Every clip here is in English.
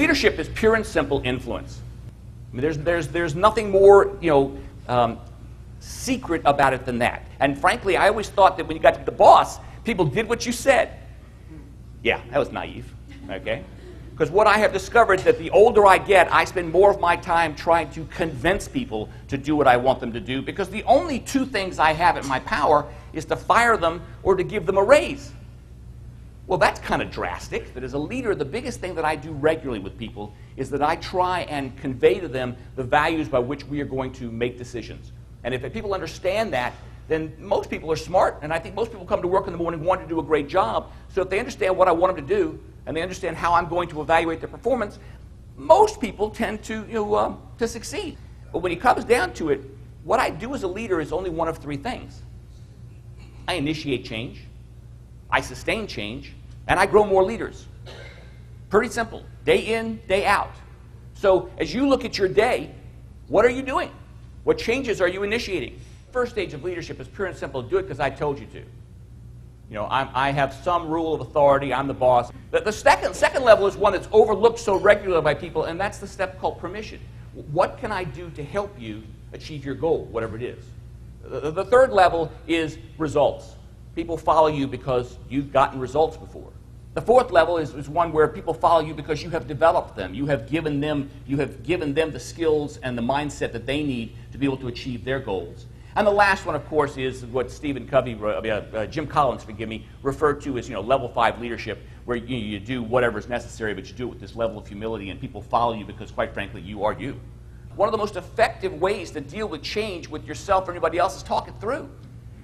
Leadership is pure and simple influence. I mean, there's nothing more, secret about it than that. And frankly, I always thought that when you got to the boss, people did what you said. Yeah, that was naive, okay? Because what I have discovered that the older I get, I spend more of my time trying to convince people to do what I want them to do, because the only two things I have at my power is to fire them or to give them a raise. Well, that's kind of drastic, but as a leader, the biggest thing that I do regularly with people is that I try and convey to them the values by which we are going to make decisions. And if people understand that, then most people are smart, and I think most people come to work in the morning wanting to do a great job. So if they understand what I want them to do, and they understand how I'm going to evaluate their performance, most people tend to succeed. But when it comes down to it, what I do as a leader is only one of three things. I initiate change, I sustain change, and I grow more leaders. Pretty simple, day in, day out. So as you look at your day, what are you doing? What changes are you initiating? First stage of leadership is pure and simple. Do it because I told you to. You know, I have some rule of authority. I'm the boss. The second level is one that's overlooked so regularly by people, and that's the step called permission. What can I do to help you achieve your goal, whatever it is? The third level is results. People follow you because you've gotten results before. The fourth level is one where people follow you because you have developed them. You have given them the skills and the mindset that they need to be able to achieve their goals. And the last one, of course, is what Jim Collins, forgive me, referred to as level 5 leadership, where you do whatever is necessary, but you do it with this level of humility, and people follow you because, quite frankly, you are you. One of the most effective ways to deal with change with yourself or anybody else is talk it through.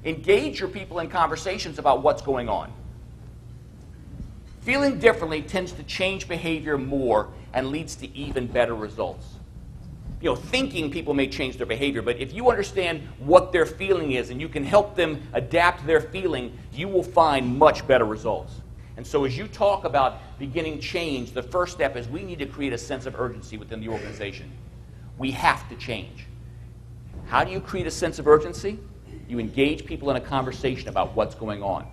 Engage your people in conversations about what's going on. Feeling differently tends to change behavior more and leads to even better results. Thinking people may change their behavior, but if you understand what their feeling is and you can help them adapt their feeling, you will find much better results. And so as you talk about beginning change, the first step is we need to create a sense of urgency within the organization. We have to change. How do you create a sense of urgency? You engage people in a conversation about what's going on.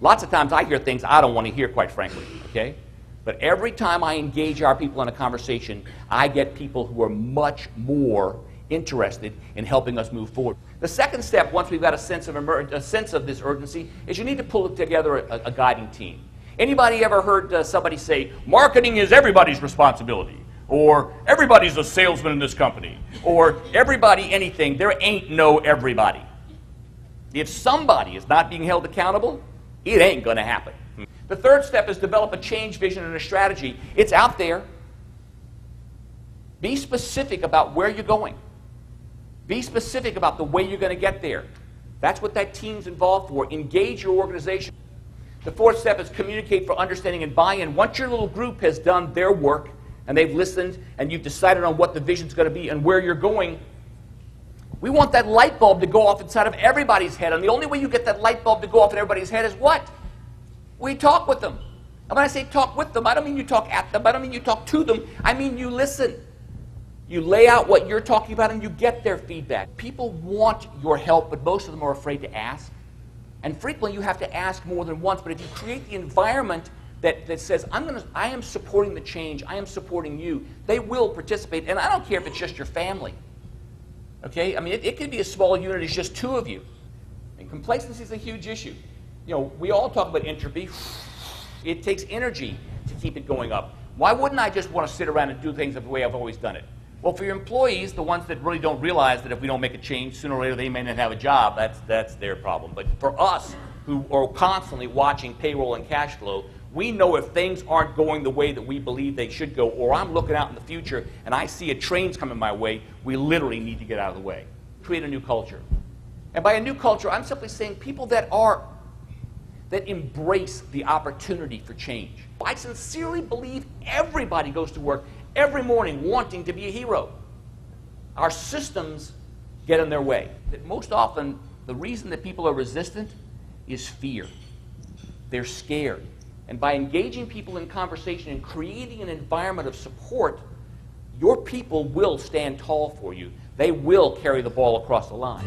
Lots of times I hear things I don't want to hear, quite frankly, okay? But every time I engage our people in a conversation, I get people who are much more interested in helping us move forward. The second step, once we've got a sense of this urgency, is you need to pull together a guiding team. Anybody ever heard somebody say, marketing is everybody's responsibility? Or everybody's a salesman in this company? Or everybody anything? There ain't no everybody. If somebody is not being held accountable, it ain't going to happen. The third step is develop a change vision and a strategy. It's out there. Be specific about where you're going. Be specific about the way you're going to get there. That's what that team's involved for. Engage your organization. The fourth step is communicate for understanding and buy-in. Once your little group has done their work and they've listened and you've decided on what the vision's going to be and where you're going, we want that light bulb to go off inside of everybody's head. And the only way you get that light bulb to go off in everybody's head is what? We talk with them. And when I say talk with them, I don't mean you talk at them. I don't mean you talk to them. I mean you listen. You lay out what you're talking about and you get their feedback. People want your help, but most of them are afraid to ask. And frequently you have to ask more than once. But if you create the environment that says, I am supporting the change, I am supporting you, they will participate. And I don't care if it's just your family. Okay? I mean, it could be a small unit, it's just two of you. And complacency is a huge issue. We all talk about entropy. It takes energy to keep it going up. Why wouldn't I just want to sit around and do things the way I've always done it? Well, for your employees, the ones that really don't realize that if we don't make a change, sooner or later they may not have a job, that's their problem. But for us, who are constantly watching payroll and cash flow, we know if things aren't going the way that we believe they should go, or I'm looking out in the future and I see a train's coming my way, we literally need to get out of the way. Create a new culture. And by a new culture, I'm simply saying people that embrace the opportunity for change. I sincerely believe everybody goes to work every morning wanting to be a hero. Our systems get in their way. That most often, the reason that people are resistant is fear. They're scared. And by engaging people in conversation and creating an environment of support, your people will stand tall for you. They will carry the ball across the line.